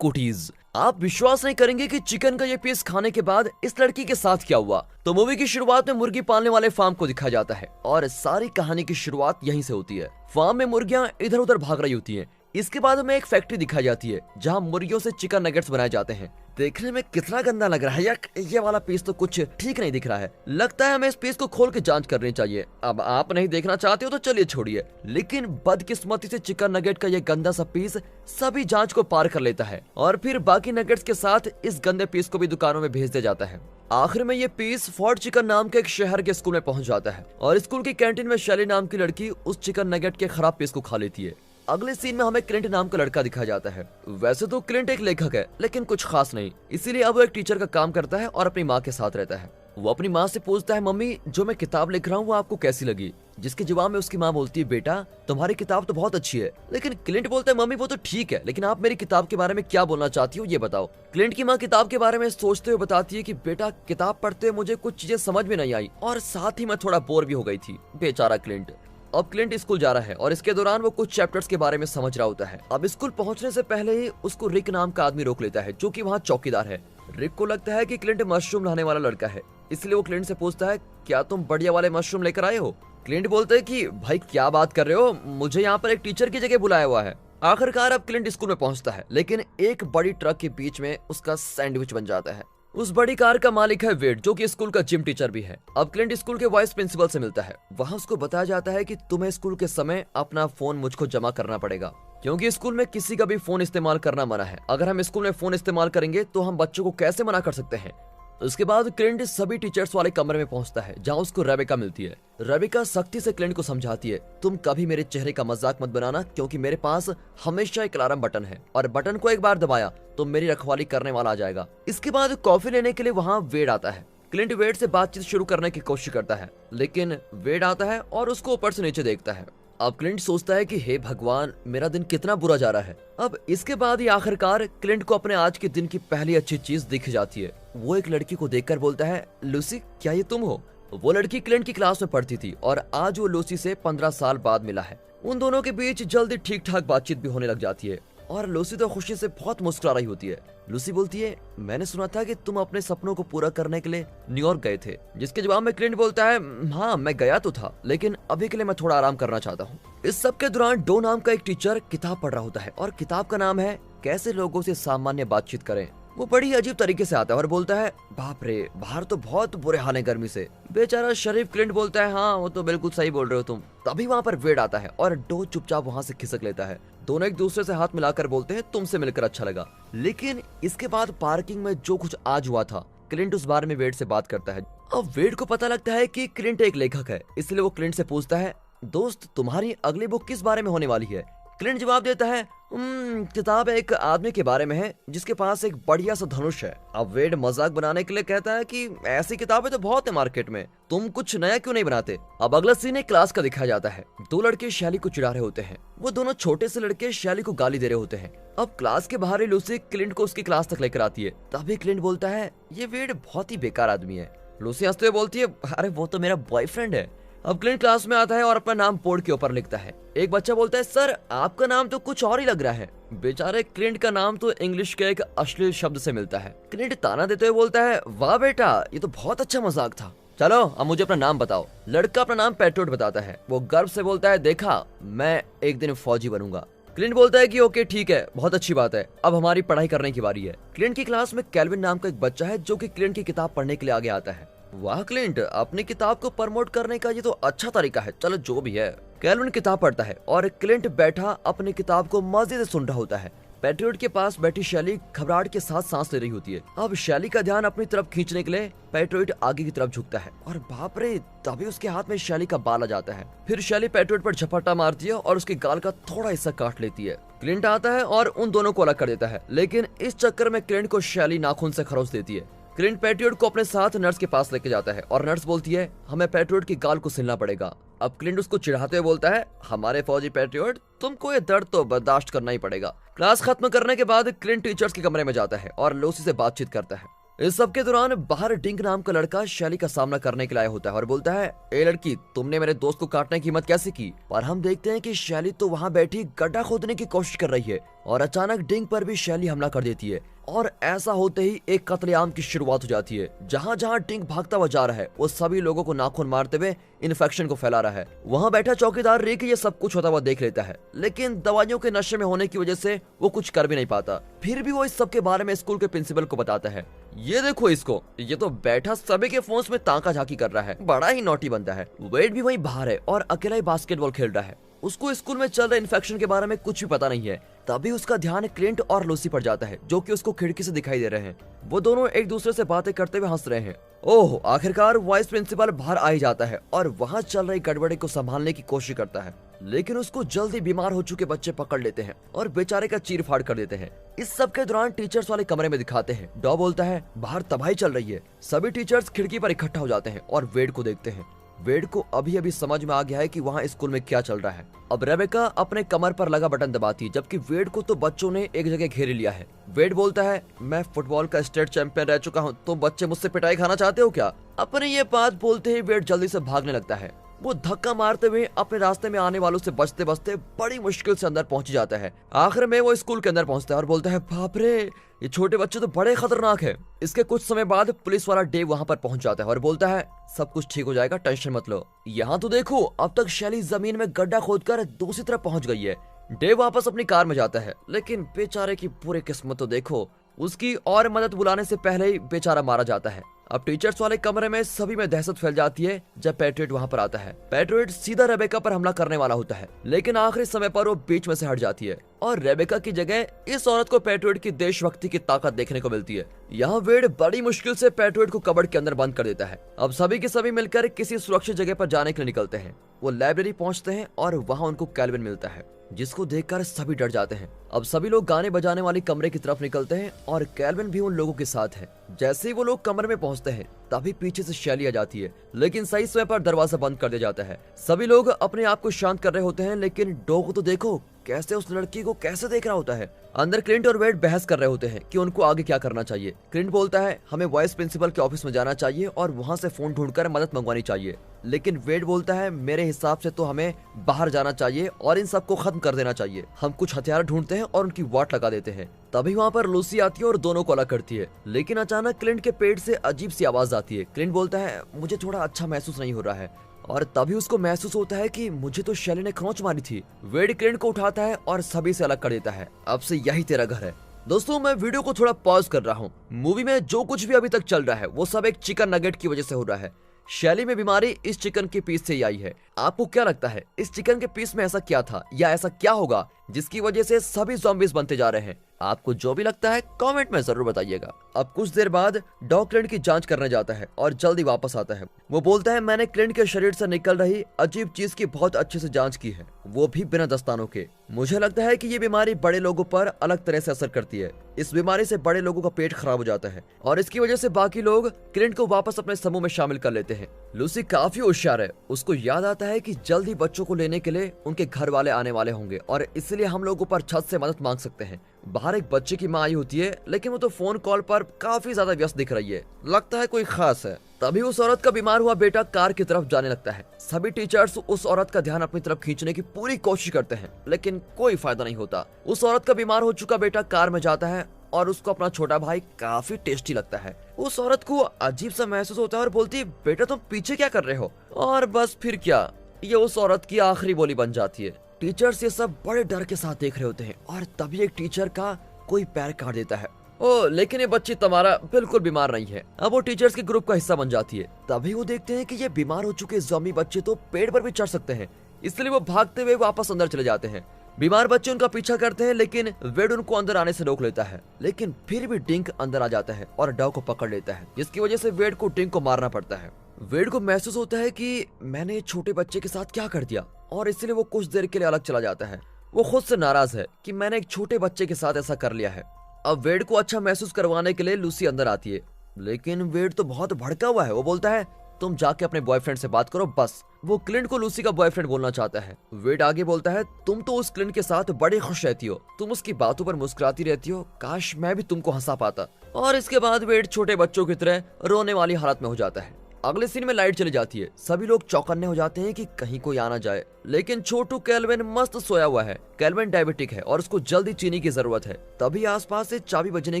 कुटीज। आप विश्वास नहीं करेंगे कि चिकन का ये पीस खाने के बाद इस लड़की के साथ क्या हुआ। तो मूवी की शुरुआत में मुर्गी पालने वाले फार्म को दिखाया जाता है और सारी कहानी की शुरुआत यहीं से होती है। फार्म में मुर्गियां इधर उधर भाग रही होती हैं। इसके बाद हमें एक फैक्ट्री दिखाई जाती है जहां मुर्गियों से चिकन नगेट्स बनाए जाते हैं। देखने में कितना गंदा लग रहा है यार, ये वाला पीस तो कुछ ठीक नहीं दिख रहा है। लगता है हमें इस पीस को खोल के जांच करनी चाहिए। अब आप नहीं देखना चाहते हो तो चलिए छोड़िए। लेकिन बदकिस्मती से चिकन नगेट का ये गंदा सा पीस सभी जांच को पार कर लेता है और फिर बाकी नगेट्स के साथ इस गंदे पीस को भी दुकानों में भेज दिया जाता है। आखिर में ये पीस फोर्ट चिकन नाम के एक शहर के स्कूल में पहुंच जाता है और स्कूल की कैंटीन में शैली नाम की लड़की उस चिकन नगेट के खराब पीस को खा लेती है। अगले सीन में हमें क्लिंट नाम का लड़का दिखाया जाता है। वैसे तो क्लिंट एक लेखक है लेकिन कुछ खास नहीं, इसीलिए अब वो एक टीचर का काम करता है और अपनी माँ के साथ रहता है। वो अपनी माँ से पूछता है, मम्मी जो मैं किताब लिख रहा हूँ वो आपको कैसी लगी? जिसके जवाब में उसकी माँ बोलती है, बेटा तुम्हारी किताब तो बहुत अच्छी है। लेकिन क्लिंट बोलता है, मम्मी वो तो ठीक है, लेकिन आप मेरी किताब के बारे में क्या बोलना चाहती हो ये बताओ। क्लिंट की माँ किताब के बारे में सोचते हुए बताती है कि बेटा किताब पढ़ते हुए मुझे कुछ चीजें समझ में नहीं आई और साथ ही मैं थोड़ा बोर भी हो गई थी। बेचारा क्लिंट। अब क्लिंट स्कूल जा रहा है और इसके दौरान वो कुछ चैप्टर्स के बारे में समझ रहा होता है। अब स्कूल पहुंचने से पहले ही उसको रिक नाम का आदमी रोक लेता है जो कि वहाँ चौकीदार है। रिक को लगता है कि क्लिंट मशरूम लाने वाला लड़का है, इसलिए वो क्लिंट से पूछता है, क्या तुम बढ़िया वाले मशरूम लेकर आए हो? क्लिंट बोलते है कि भाई क्या बात कर रहे हो, मुझे यहाँ पर एक टीचर की जगह बुलाया हुआ है। आखिरकार अब क्लिंट स्कूल में पहुंचता है, लेकिन एक बड़ी ट्रक के बीच में उसका सैंडविच बन जाता है। उस बड़ी कार का मालिक है वेड, जो कि स्कूल का जिम टीचर भी है। अब क्लिंट स्कूल के वाइस प्रिंसिपल से मिलता है। वहाँ उसको बताया जाता है कि तुम्हें स्कूल के समय अपना फोन मुझको जमा करना पड़ेगा, क्योंकि स्कूल में किसी का भी फोन इस्तेमाल करना मना है। अगर हम स्कूल में फोन इस्तेमाल करेंगे तो हम बच्चों को कैसे मना कर सकते हैं। उसके बाद क्लिंट सभी टीचर्स वाले कमरे में पहुंचता है जहां उसको रेबेका मिलती है। रेबेका सख्ती से क्लिंट को समझाती है, तुम कभी मेरे चेहरे का मजाक मत बनाना, क्योंकि मेरे पास हमेशा एक अलार्म बटन है और बटन को एक बार दबाया तो मेरी रखवाली करने वाला आ जाएगा। इसके बाद कॉफी लेने के लिए वहाँ वेड आता है। क्लिंट वेड से बातचीत शुरू करने की कोशिश करता है, लेकिन वेड आता है और उसको ऊपर से नीचे देखता है। अब क्लिंट सोचता है कि हे भगवान, मेरा दिन कितना बुरा जा रहा है। अब इसके बाद ही आखिरकार क्लिंट को अपने आज के दिन की पहली अच्छी चीज दिख जाती है। वो एक लड़की को देखकर बोलता है, लूसी क्या ये तुम हो? वो लड़की क्लिंट की क्लास में पढ़ती थी और आज वो लूसी से 15 साल बाद मिला है। उन दोनों के बीच जल्दी ठीक ठाक बातचीत भी होने लग जाती है और लूसी तो खुशी से बहुत मुस्कुरा रही होती है। लूसी बोलती है, मैंने सुना था कि तुम अपने सपनों को पूरा करने के लिए न्यूयॉर्क गए थे। जिसके जवाब में क्लिंट बोलता है, हाँ मैं गया तो था, लेकिन अभी के लिए मैं थोड़ा आराम करना चाहता हूँ। इस सब के दौरान डो नाम का एक टीचर किताब पढ़ रहा होता है और किताब का नाम है कैसे लोगों से सामान्य बातचीत करें। वो बड़ी अजीब तरीके से आता है और बोलता है, बाप रे बाहर तो बहुत बुरे हाल है गर्मी से। बेचारा शरीफ क्लिंट बोलता है, हाँ वो तो बिल्कुल सही बोल रहे हो तुम। तभी वहाँ पर वेड आता है और डो चुपचाप वहाँ से खिसक लेता है। दोनों एक दूसरे से हाथ मिलाकर बोलते हैं, तुमसे मिलकर अच्छा लगा। लेकिन इसके बाद पार्किंग में जो कुछ आज हुआ था, क्लिंट उस बारे में वेड से बात करता है। अब वेड को पता लगता है कि क्लिंट एक लेखक है, इसलिए वो क्लिंट से पूछता है, दोस्त तुम्हारी अगली बुक किस बारे में होने वाली है? क्लिंट जवाब देता है, किताब एक आदमी के बारे में है जिसके पास एक बढ़िया सा धनुष है। अब वेड मजाक बनाने के लिए कहता है कि ऐसी किताबें तो बहुत है मार्केट में, तुम कुछ नया क्यों नहीं बनाते। अब अगला सीन एक क्लास का दिखाया जाता है। दो लड़के शैली को चिढ़ा रहे होते हैं। वो दोनों छोटे से लड़के शैली को गाली दे रहे होते हैं। अब क्लास के बाहर ही लूसी क्लिंट को उसकी क्लास तक लेकर आती है। तभी क्लिंट बोलता है, ये वेड बहुत ही बेकार आदमी है। लूसी हंसते हुए बोलती है, अरे वो तो मेरा बॉयफ्रेंड है। अब क्लिंट क्लास में आता है और अपना नाम बोर्ड के ऊपर लिखता है। एक बच्चा बोलता है, सर आपका नाम तो कुछ और ही लग रहा है। बेचारे क्लिंट का नाम तो इंग्लिश के एक अश्लील शब्द से मिलता है। क्लिंट ताना देते हुए बोलता है, वाह बेटा ये तो बहुत अच्छा मजाक था, चलो अब मुझे अपना नाम बताओ। लड़का अपना नाम पेट्रोट बताता है। वो गर्व से बोलता है, देखा मैं एक दिन फौजी बनूंगा। क्लिंट बोलता है कि ओके ठीक है, बहुत अच्छी बात है, अब हमारी पढ़ाई करने की बारी है। क्लिंट की क्लास में कैल्विन नाम का एक बच्चा है जो कि क्लिंट की किताब पढ़ने के लिए आगे आता है। वाह क्लिंट, अपनी किताब को प्रमोट करने का ये तो अच्छा तरीका है, चलो जो भी है। कैल्विन किताब पढ़ता है और क्लिंट बैठा अपनी किताब को मजे से सुन रहा होता है। पेट्रियट के पास बैठी शैली घबराहट के साथ सांस ले रही होती है। अब शैली का ध्यान अपनी तरफ खींचने के लिए पेट्रियट आगे की तरफ झुकता है और बाप रे, तभी उसके हाथ में शैली का बाल आ जाता है। फिर शैली पेट्रियट पर झपट्टा मारती है और उसके गाल का थोड़ा हिस्सा काट लेती है। क्लिंट आता है और उन दोनों को अलग कर देता है, लेकिन इस चक्कर में क्लिंट को शैली नाखून से खरोच देती है। क्लिंट पेट्रियट को अपने साथ नर्स के पास लेके जाता है और नर्स बोलती है, हमें पेट्रियट की गाल को सिलना पड़ेगा। अब क्लिंट उसको चिढ़ाते हुए बोलता है, हमारे फौजी पेट्रियट, तुमको ये दर्द तो बर्दाश्त करना ही पड़ेगा। क्लास खत्म करने के बाद क्लिंट टीचर्स के कमरे में जाता है और लूसी से बातचीत करता है। इस सब के दौरान बाहर डिंक नाम का लड़का शैली का सामना करने के लिए आया होता है और बोलता है, ए लड़की, तुमने मेरे दोस्त को काटने की हिम्मत कैसे की? पर हम देखते हैं कि शैली तो वहाँ बैठी गड्ढा खोदने की कोशिश कर रही है और अचानक डिंक पर भी शैली हमला कर देती है और ऐसा होते ही एक कत्लेआम की शुरुआत हो जाती है। जहाँ जहाँ डिंक भागता हुआ जा रहा है वो सभी लोगों को नाखून मारते हुए इन्फेक्शन को फैला रहा है। वहाँ बैठा चौकीदार रिक ये सब कुछ होता हुआ देख लेता है, लेकिन दवाइयों के नशे में होने की वजह से वो कुछ कर भी नहीं पाता। फिर भी वो इस सब के बारे में स्कूल के प्रिंसिपल को बताता है। ये देखो इसको, ये तो बैठा सभी के फोन्स में ताका झाकी कर रहा है, बड़ा ही नॉटी बनता है। वेड भी वहीं बाहर है और अकेला ही बास्केटबॉल खेल रहा है। उसको स्कूल में चल रहे इन्फेक्शन के बारे में कुछ भी पता नहीं है। तभी उसका ध्यान क्लिंट और लूसी पर जाता है, जो कि उसको खिड़की से दिखाई दे रहे हैं। वो दोनों एक दूसरे से बातें करते हुए हंस रहे हैं। ओह, आखिरकार वाइस प्रिंसिपल बाहर आ ही जाता है और वहाँ चल रही गड़बड़ी को संभालने की कोशिश करता है, लेकिन उसको जल्दी बीमार हो चुके बच्चे पकड़ लेते हैं और बेचारे का चीर फाड़ कर देते हैं। इस सब के दौरान टीचर्स वाले कमरे में दिखाते हैं। डॉ बोलता है, बाहर तबाही चल रही है। सभी टीचर्स खिड़की पर इकट्ठा हो जाते हैं और वेड को देखते हैं। वेड को अभी अभी समझ में आ गया है कि वहाँ स्कूल में क्या चल रहा है। अब रेबेका अपने कमर पर लगा बटन दबाती है, जबकि वेड को तो बच्चों ने एक जगह घेर लिया है। वेड बोलता है, मैं फुटबॉल का स्टेट चैंपियन रह चुका हूँ, तुम बच्चे मुझसे पिटाई खाना चाहते हो क्या? अपने ये बात बोलते ही वेड जल्दी से भागने लगता है। वो धक्का मारते हुए अपने रास्ते में आने वालों से बचते बचते बड़ी मुश्किल से अंदर पहुंच जाता है। आखिर में वो स्कूल के अंदर पहुंचता है और बोलता है, बाप रे, ये छोटे बच्चे तो बड़े खतरनाक है। इसके कुछ समय बाद पुलिस वाला डेव वहां पर पहुंच जाता है और बोलता है, सब कुछ ठीक हो जाएगा, टेंशन मत लो। यहाँ तो देखो, अब तक शैली जमीन में गड्ढा खोदकर दूसरी तरफ पहुंच गई है। डेव वापस अपनी कार में जाता है, लेकिन बेचारे की पूरी किस्मत तो देखो, उसकी और मदद बुलाने से पहले ही बेचारा मारा जाता है। अब टीचर्स वाले कमरे में सभी में दहशत फैल जाती है जब पैट्रियट वहां पर आता है। पैट्रियट सीधा रेबेका पर हमला करने वाला होता है, लेकिन आखिरी समय पर वो बीच में से हट जाती है और रेबेका की जगह इस औरत को पैट्रियट की देशभक्ति की ताकत देखने को मिलती है। यहाँ वेड बड़ी मुश्किल से पैट्रियट को कबर्ड के अंदर बंद कर देता है। अब सभी के सभी मिलकर किसी सुरक्षित जगह पर जाने के लिए निकलते हैं। वो लाइब्रेरी पहुंचते हैं और वहाँ उनको कैल्विन मिलता है, जिसको देखकर सभी डर जाते हैं। अब सभी लोग गाने बजाने वाली कमरे की तरफ निकलते हैं और कैल्विन भी उन लोगों के साथ है। जैसे ही वो लोग कमरे में पहुंचते हैं, तभी पीछे से शैली आ जाती है, लेकिन सही समय पर दरवाजा बंद कर दिया जाता है। सभी लोग अपने आप को शांत कर रहे होते हैं, लेकिन डॉ को तो देखो कैसे उस लड़की को कैसे देख रहा होता है। अंदर क्लिंट और वेड बहस कर रहे होते हैं कि उनको आगे क्या करना चाहिए। क्लिंट बोलता है, हमें वाइस प्रिंसिपल के ऑफिस में जाना चाहिए और वहां से फोन ढूंढकर मदद मंगवानी चाहिए। लेकिन वेड बोलता है, मेरे हिसाब से तो हमें बाहर जाना चाहिए और इन सबको खत्म कर देना चाहिए। हम कुछ हथियार ढूंढते हैं और उनकी वाट लगा देते हैं। तभी वहाँ पर लूसी आती है और दोनों को अलग करती है, लेकिन अचानक क्लिंट के पेट से अजीब सी आवाज आती है। क्लिंट बोलता है, मुझे थोड़ा अच्छा महसूस नहीं हो रहा है, और तभी उसको महसूस होता है कि मुझे तो शैली ने खरोंच मारी थी। वेड क्लिंट को उठाता है और सभी से अलग कर देता है। अब से यही तेरा घर है। दोस्तों, मैं वीडियो को थोड़ा पॉज कर रहा हूँ। मूवी में जो कुछ भी अभी तक चल रहा है वो सब एक चिकन नगेट की वजह से हो रहा है। शैली में बीमारी इस चिकन के पीस से ही आई है। आपको क्या लगता है, इस चिकन के पीस में ऐसा क्या था या ऐसा क्या होगा जिसकी वजह से सभी ज़ॉम्बीज बनते जा रहे हैं? आपको जो भी लगता है कमेंट में जरूर बताइएगा। अब कुछ देर बाद डॉग क्लिंट की जांच करने जाता है और जल्दी वापस आता है। वो बोलता है, मैंने क्लिंट के शरीर से निकल रही अजीब चीज की बहुत अच्छे से जांच की है, वो भी बिना दस्तानों के। मुझे लगता है कि ये बीमारी बड़े लोगों पर अलग तरह से असर करती है। इस बीमारी से बड़े लोगों का पेट खराब हो जाता है और इसकी वजह से बाकी लोग क्लिंट को वापस अपने समूह में शामिल कर लेते हैं। लूसी काफी होशियार है। उसको याद आता है कि जल्दी बच्चों को लेने के लिए उनके घर वाले आने वाले होंगे और इसलिए हम लोग ऊपर छत से मदद मांग सकते हैं। बाहर एक बच्चे की माँ आई होती है, लेकिन वो तो फोन कॉल पर काफी ज्यादा व्यस्त दिख रही है, लगता है कोई खास है। तभी उस औरत का बीमार हुआ बेटा कार की तरफ जाने लगता है। सभी टीचर्स उस औरत का ध्यान अपनी तरफ खींचने की पूरी कोशिश करते हैं, लेकिन कोई फायदा नहीं होता। उस औरत का बीमार हो चुका बेटा कार में जाता है और उसको अपना छोटा भाई काफी टेस्टी लगता है। उस औरत को अजीब सा महसूस होता है और बोलती है, बेटा तुम पीछे क्या कर रहे हो? और बस फिर क्या, ये उस औरत की आखिरी बोली बन जाती है। टीचर्स ये सब बड़े डर के साथ देख रहे होते हैं और तभी एक टीचर का कोई पैर काट देता है। ओ, लेकिन ये बच्ची तमारा बिल्कुल बीमार नहीं है। अब वो टीचर्स के ग्रुप का हिस्सा बन जाती है। तभी वो देखते हैं कि ये बीमार हो चुके ज़ॉम्बी बच्चे तो पेड़ पर भी चढ़ सकते हैं, इसलिए वो भागते हुए वापस अंदर चले जाते हैं। बीमार बच्चे उनका पीछा करते हैं, लेकिन वेड उनको अंदर आने से रोक लेता है। लेकिन फिर भी डिंक अंदर आ जाता है और डॉग को पकड़ लेता है, जिसकी वजह से वेड को डिंक को मारना पड़ता है। वेड को महसूस होता है कि मैंने छोटे बच्चे के साथ क्या कर दिया, और इसलिए वो कुछ देर के लिए अलग चला जाता है। वो खुद से नाराज है कि मैंने एक छोटे बच्चे के साथ ऐसा कर लिया है। अब वेड को अच्छा महसूस करवाने के लिए लूसी अंदर आती है, लेकिन वेड तो बहुत भड़का हुआ है। वो बोलता है, तुम जाके अपने बॉयफ्रेंड से बात करो बस। वो क्लिंट को लूसी का बॉयफ्रेंड बोलना चाहता है। वेड आगे बोलता है, तुम तो उस क्लिंट के साथ बड़े खुश रहती हो, तुम उसकी बातों पर मुस्कुराती रहती हो, काश मैं भी तुमको हंसा पाता। और इसके बाद वेड छोटे बच्चों की तरह रोने वाली हालत में हो जाता है। अगले सीन में लाइट चली जाती है। सभी लोग चौकन्ने हो जाते हैं कि कहीं कोई आना जाए, लेकिन छोटू कैल्विन मस्त सोया हुआ है। कैल्विन डायबिटिक है और उसको जल्दी चीनी की जरूरत है। तभी आसपास से चाबी बजने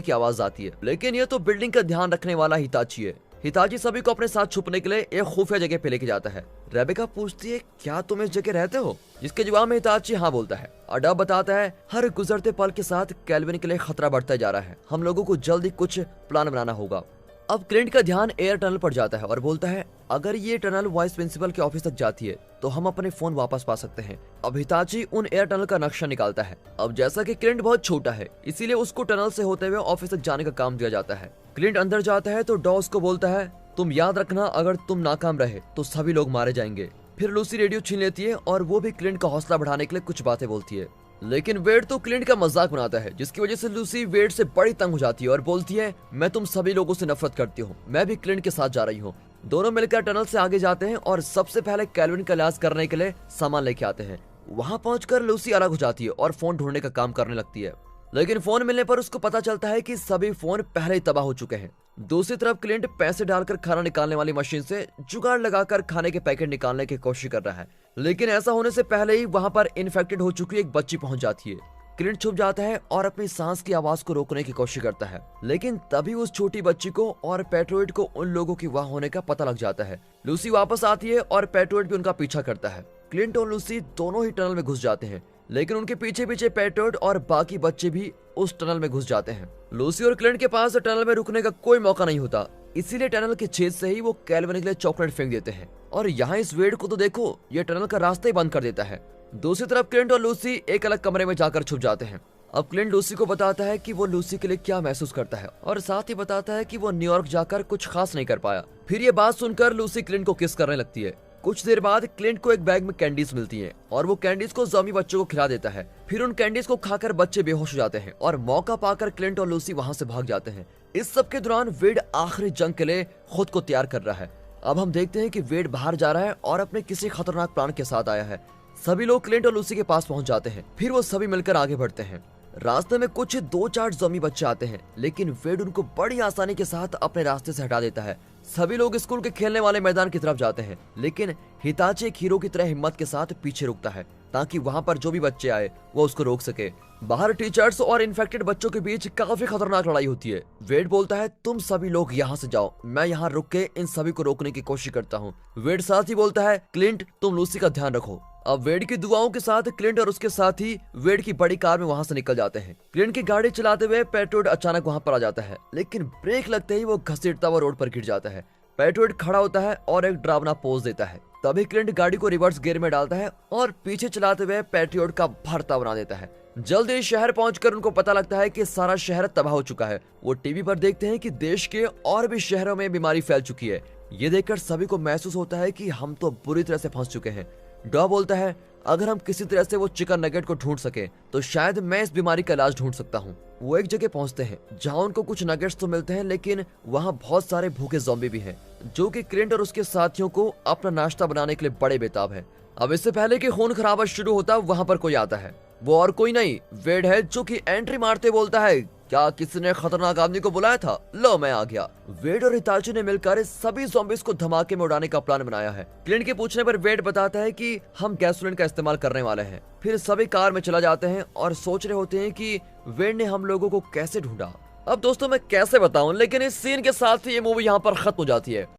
की आवाज आती है, लेकिन ये तो बिल्डिंग का ध्यान रखने वाला हिताची है। हिताची सभी को अपने साथ छुपने के लिए एक खुफिया जगह पे लेके जाता है। रेबेका पूछती है, क्या तुम इस जगह रहते हो? जिसके जवाब में हिताची हाँ बोलता है। अडा बताता है, हर गुजरते पल के साथ कैल्विन के लिए खतरा बढ़ता जा रहा है, हम लोगों को जल्दी कुछ प्लान बनाना होगा। अब क्लिंट का ध्यान एयर टनल पर जाता है और बोलता है, अगर ये टनल वाइस प्रिंसिपल के ऑफिस तक जाती है तो हम अपने फोन वापस पा सकते हैं। अब हिताची उन एयर टनल का नक्शा निकालता है। अब जैसा कि क्लिंट बहुत छोटा है, इसीलिए उसको टनल से होते हुए ऑफिस तक जाने का काम दिया जाता है। क्लिंट अंदर जाता है तो डॉस को बोलता है, तुम याद रखना, अगर तुम नाकाम रहे तो सभी लोग मारे जाएंगे। फिर लूसी रेडियो छीन लेती है और वो भी क्लिंट का हौसला बढ़ाने के लिए कुछ बातें बोलती है, लेकिन वेड तो क्लिंट का मजाक बनाता है, जिसकी वजह से लूसी वेड से बड़ी तंग हो जाती है और बोलती है, मैं तुम सभी लोगों से नफरत करती हूँ, मैं भी क्लिंट के साथ जा रही हूँ। दोनों मिलकर टनल से आगे जाते हैं और सबसे पहले कैल्विन का इलाज करने के लिए सामान लेके आते हैं। वहाँ पहुंचकर लूसी अलग हो जाती है और फोन ढूंढने का काम करने लगती है, लेकिन फोन मिलने पर उसको पता चलता है कि सभी फोन पहले ही तबाह हो चुके हैं। दूसरी तरफ क्लिंट पैसे डालकर खाना निकालने वाली मशीन से जुगाड़ लगाकर खाने के पैकेट निकालने की कोशिश कर रहा है, लेकिन ऐसा होने से पहले ही वहां पर इन्फेक्टेड हो चुकी एक बच्ची पहुंच जाती है। क्लिंट छुप जाता है और अपनी सांस की आवाज को रोकने की कोशिश करता है, लेकिन तभी उस छोटी बच्ची को और पेट्रोइड को उन लोगों की वहां होने का पता लग जाता है। लूसी वापस आती है और पेट्रोइड भी उनका पीछा करता है। क्लिंट और लूसी दोनों ही टनल में घुस जाते हैं, लेकिन उनके पीछे पीछे पेट्रोइड और बाकी बच्चे भी उस टनल में घुस जाते हैं। लूसी और क्लिंट के पास टनल में रुकने का कोई मौका नहीं होता, इसीलिए टनल के छेद से ही वो कैल्विन के लिए चॉकलेट फेंक देते हैं। और यहाँ इस वेड को तो देखो, ये टनल का रास्ता ही बंद कर देता है। दूसरी तरफ क्लिंट और लूसी एक अलग कमरे में जाकर छुप जाते हैं। अब क्लिंट लूसी को बताता है कि वो लूसी के लिए क्या महसूस करता है और साथ ही बताता है कि वो न्यूयॉर्क जाकर कुछ खास नहीं कर पाया। फिर ये बात सुनकर लूसी क्लिंट को किस करने लगती है। कुछ देर बाद क्लिंट को एक बैग में कैंडीज मिलती हैं और वो कैंडीज को ज़ॉम्बी बच्चों को खिला देता है। फिर उन कैंडीज को खाकर बच्चे बेहोश हो जाते हैं और मौका पाकर क्लिंट और लूसी वहां से भाग जाते हैं। इस सब के दौरान वेड आखिरी जंग के लिए खुद को तैयार कर रहा है। अब हम देखते हैं कि वेड बाहर जा रहा है और अपने किसी खतरनाक प्लान के साथ आया है। सभी लोग क्लिंट और लूसी के पास पहुंच जाते हैं। फिर वो सभी मिलकर आगे बढ़ते हैं। रास्ते में कुछ 2-4 ज़ॉम्बी बच्चे आते हैं, लेकिन वेड उनको बड़ी आसानी के साथ अपने रास्ते से हटा देता है। सभी लोग स्कूल के खेलने वाले मैदान की तरफ जाते हैं, लेकिन हिताची एक हीरो की तरह हिम्मत के साथ पीछे रुकता है ताकि वहां पर जो भी बच्चे आए वो उसको रोक सके। बाहर टीचर्स और इन्फेक्टेड बच्चों के बीच काफी खतरनाक लड़ाई होती है। वेड बोलता है, तुम सभी लोग यहाँ से जाओ, मैं यहाँ रुक के इन सभी को रोकने की कोशिश करता हूँ। वेड साथ ही बोलता है, क्लिंट तुम लूसी का ध्यान रखो। अब वेड की दुआओं के साथ क्लिंट और उसके साथी वेड की बड़ी कार में वहां से निकल जाते हैं। क्लिंट की गाड़ी चलाते हुए पेट्रोइड अचानक वहां पर आ जाता है, लेकिन ब्रेक लगते ही वो घसीटता हुआ रोड पर गिर जाता है। पेट्रोइड खड़ा होता है और एक डरावना पोज देता है। तभी क्लिंट गाड़ी को रिवर्स गियर में डालता है और पीछे चलाते हुए पेट्रोइड का भरता बना देता है। जल्दी शहर पहुंचकर उनको पता लगता है कि सारा शहर तबाह हो चुका है। वो टीवी पर देखते हैं कि देश के और भी शहरों में बीमारी फैल चुकी है। ये देखकर सभी को महसूस होता है कि हम तो बुरी तरह से फंस चुके हैं। डॉ बोलता है, अगर हम किसी तरह से वो चिकन नगेट को ढूंढ सके तो शायद मैं इस बीमारी का इलाज ढूंढ सकता हूँ। वो एक जगह पहुंचते हैं जहाँ उनको कुछ नगेट्स तो मिलते हैं, लेकिन वहाँ बहुत सारे भूखे ज़ॉम्बी भी हैं जो कि क्लिंट और उसके साथियों को अपना नाश्ता बनाने के लिए बड़े बेताब हैं। अब इससे पहले कि खून खराबा शुरू होता वहाँ पर कोई आता है। वो और कोई नहीं, वेड है, जो कि एंट्री मारते बोलता है, क्या किसी ने खतरनाक आदमी को बुलाया था? लो मैं आ गया। वेड और हिताची ने मिलकर सभी ज़ॉम्बीज़ को धमाके में उड़ाने का प्लान बनाया है। क्लिंट के पूछने पर वेड बताता है कि हम गैसोलीन का इस्तेमाल करने वाले हैं। फिर सभी कार में चला जाते हैं और सोच रहे होते हैं कि वेड ने हम लोगों को कैसे ढूंढा। अब दोस्तों मैं कैसे बताऊं, लेकिन इस सीन के साथ ही ये मूवी यहाँ पर खत्म हो जाती है।